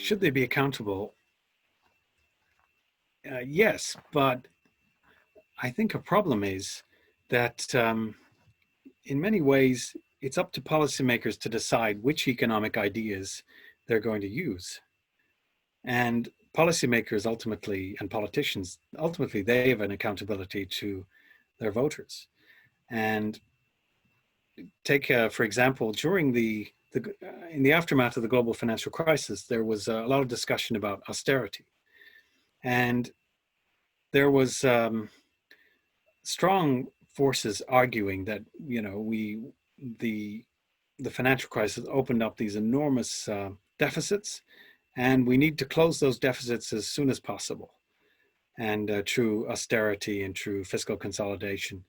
Should they be accountable? Yes, but I think a problem is that in many ways, it's up to policymakers to decide which economic ideas they're going to use. And policymakers ultimately, and politicians, ultimately, they have an accountability to their voters. And take, for example, during in the aftermath of the global financial crisis, there was a lot of discussion about austerity. And there was strong forces arguing that, you know, the financial crisis opened up these enormous deficits, and we need to close those deficits as soon as possible, and through austerity and through fiscal consolidation.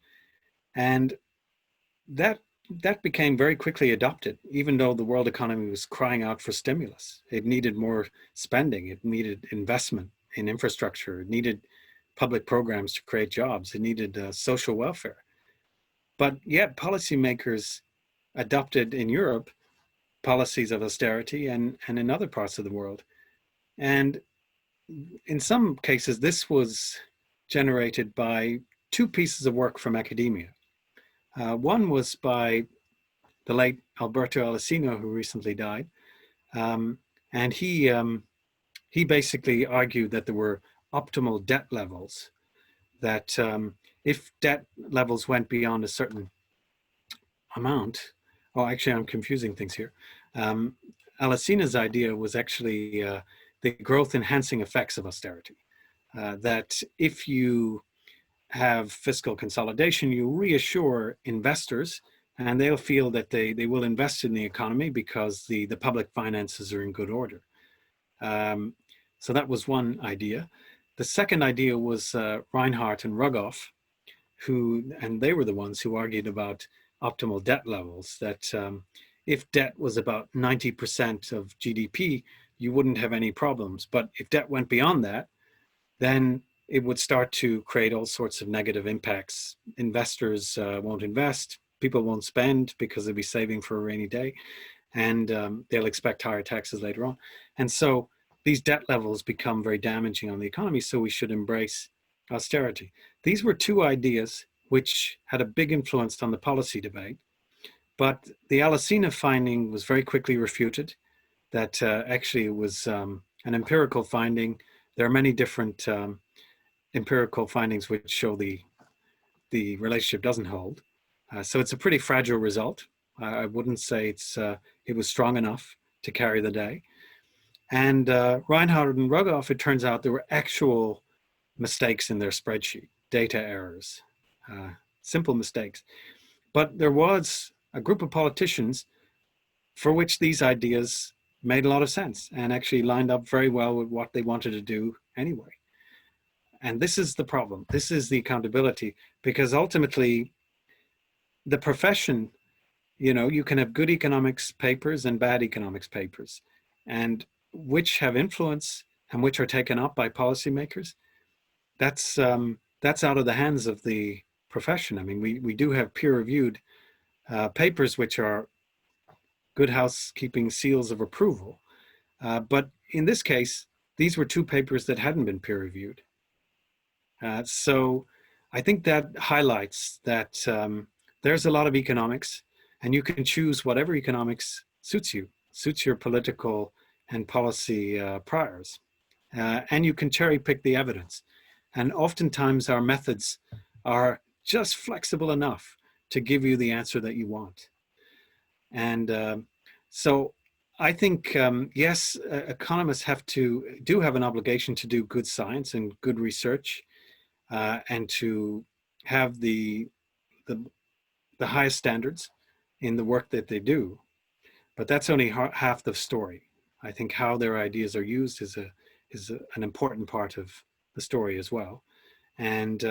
And that became very quickly adopted, even though the world economy was crying out for stimulus. It needed more spending, it needed investment in infrastructure, it needed public programs to create jobs, it needed social welfare. But yet policymakers adopted in Europe policies of austerity and in other parts of the world. And in some cases, this was generated by two pieces of work from academia. One was by the late Alberto Alessino, who recently died. And he basically argued that there were optimal debt levels, that if debt levels went beyond a certain amount, oh, actually, I'm confusing things here. Alessino's idea was actually the growth enhancing effects of austerity, that if you have fiscal consolidation, you reassure investors and they'll feel that they will invest in the economy because the public finances are in good order. So that was one idea. The second idea was Reinhardt and Rugoff, and they were the ones who argued about optimal debt levels, that if debt was about 90% of GDP, you wouldn't have any problems. But if debt went beyond that, then it would start to create all sorts of negative impacts. Investors won't invest, people won't spend because they'll be saving for a rainy day, and they'll expect higher taxes later on. And so these debt levels become very damaging on the economy, so we should embrace austerity. These were two ideas which had a big influence on the policy debate, but the Alessina finding was very quickly refuted, that actually it was an empirical finding. There are many different empirical findings which show the relationship doesn't hold. So it's a pretty fragile result. I wouldn't say it was strong enough to carry the day. And Reinhardt and Rugoff, it turns out there were actual mistakes in their spreadsheet, data errors, simple mistakes. But there was a group of politicians for which these ideas made a lot of sense and actually lined up very well with what they wanted to do anyway. And this is the problem. This is the accountability, because ultimately the profession, you know, you can have good economics papers and bad economics papers, and which have influence and which are taken up by policymakers. That's out of the hands of the profession. I mean, we do have peer-reviewed papers which are good housekeeping seals of approval. But in this case, these were two papers that hadn't been peer-reviewed. So I think that highlights that there's a lot of economics, and you can choose whatever economics suits you, suits your political and policy priors. And you can cherry pick the evidence. And oftentimes our methods are just flexible enough to give you the answer that you want. And so I think, yes, economists do have an obligation to do good science and good research, and to have the highest standards in the work that they do. But that's only half the story. I think how their ideas are used is an important part of the story as well. And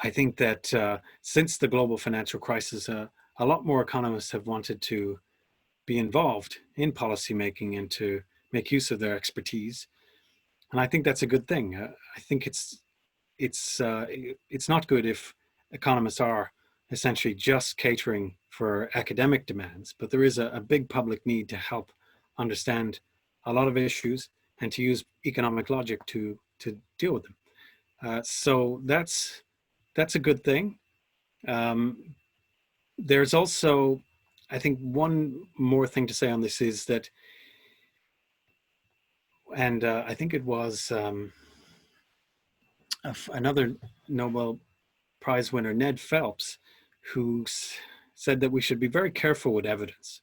I think that since the global financial crisis, a lot more economists have wanted to be involved in policymaking and to make use of their expertise. And I think that's a good thing. I think it's not good if economists are essentially just catering for academic demands, but there is a big public need to help understand a lot of issues and to use economic logic to deal with them. So that's a good thing. There's also, I think, one more thing to say on this is that, and I think it was another Nobel Prize winner, Ned Phelps, who said that we should be very careful with evidence.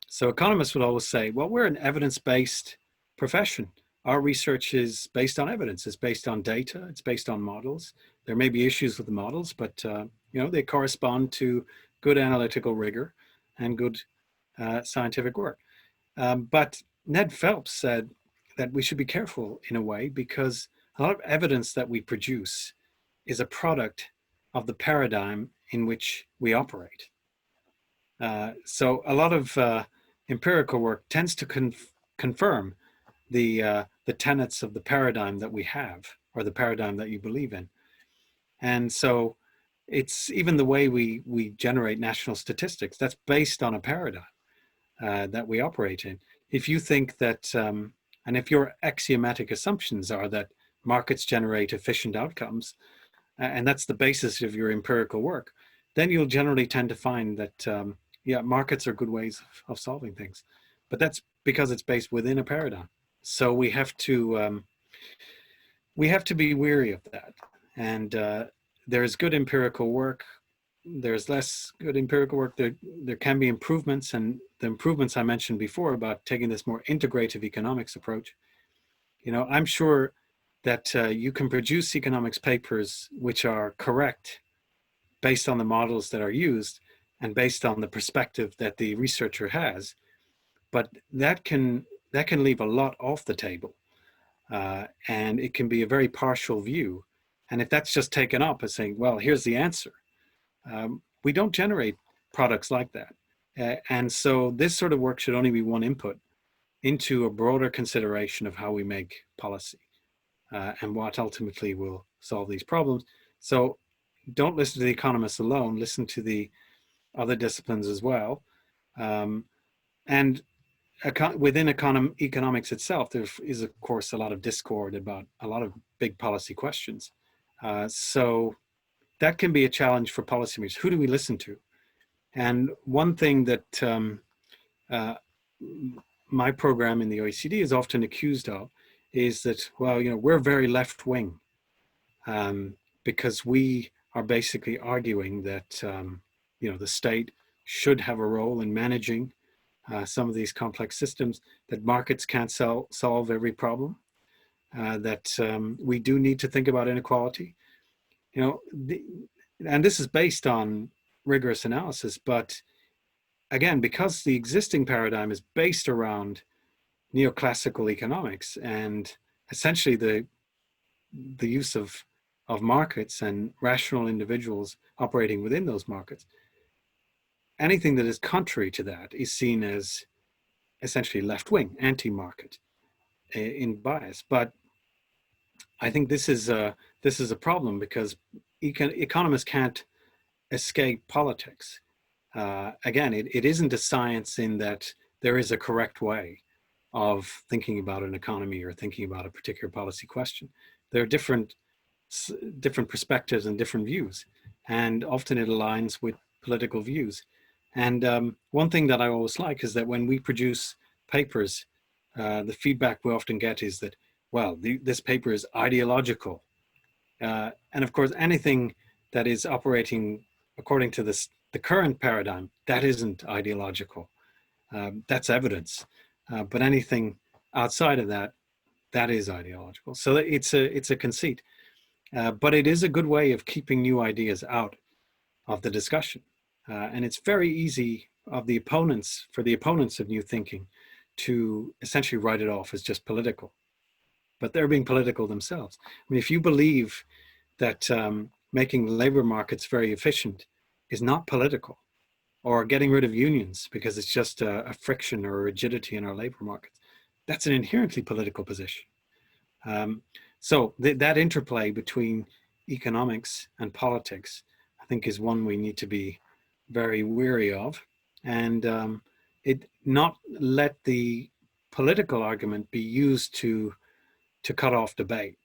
So economists would always say, well, we're an evidence-based profession. Our research is based on evidence. It's based on data. It's based on models. There may be issues with the models, but they correspond to good analytical rigor and good scientific work. But Ned Phelps said that we should be careful in a way because a lot of evidence that we produce is a product of the paradigm in which we operate. So a lot of empirical work tends to confirm the tenets of the paradigm that we have, or the paradigm that you believe in. And so it's even the way we generate national statistics, that's based on a paradigm that we operate in. If you think that, and if your axiomatic assumptions are that markets generate efficient outcomes, and that's the basis of your empirical work, then you'll generally tend to find that, yeah, markets are good ways of solving things. But that's because it's based within a paradigm. So we have to be wary of that. And there's good empirical work. There's less good empirical work. There can be improvements, and the improvements I mentioned before about taking this more integrative economics approach. I'm sure that you can produce economics papers which are correct based on the models that are used and based on the perspective that the researcher has, but that can leave a lot off the table, and it can be a very partial view. And if that's just taken up as saying, well, here's the answer, we don't generate products like that. And so this sort of work should only be one input into a broader consideration of how we make policy and what ultimately will solve these problems. So don't listen to the economists alone, listen to the other disciplines as well. And within economics itself, there is, of course, a lot of discord about a lot of big policy questions. So that can be a challenge for policymakers. Who do we listen to? And one thing that my program in the OECD is often accused of is that, well, we're very left-wing because we are basically arguing that, the state should have a role in managing some of these complex systems, that markets can't solve every problem, that we do need to think about inequality. And this is based on rigorous analysis, but again, because the existing paradigm is based around neoclassical economics and essentially the use of markets and rational individuals operating within those markets, anything that is contrary to that is seen as essentially left-wing, anti-market in bias. But I think this is a problem because economists can't escape politics. Again, it isn't a science in that there is a correct way of thinking about an economy or thinking about a particular policy question. There are different perspectives and different views, and often it aligns with political views. And one thing that I always like is that when we produce papers, the feedback we often get is that, well, this paper is ideological. And of course, anything that is operating according to the current paradigm, that isn't ideological. That's evidence. But anything outside of that, that is ideological. So it's a conceit. But it is a good way of keeping new ideas out of the discussion. And it's very easy for the opponents of new thinking to essentially write it off as just political. But they're being political themselves. I mean, if you believe that making labor markets very efficient is not political, or getting rid of unions because it's just a friction or a rigidity in our labor markets, that's an inherently political position. So that interplay between economics and politics, I think, is one we need to be very wary of, and it not let the political argument be used to cut off debate.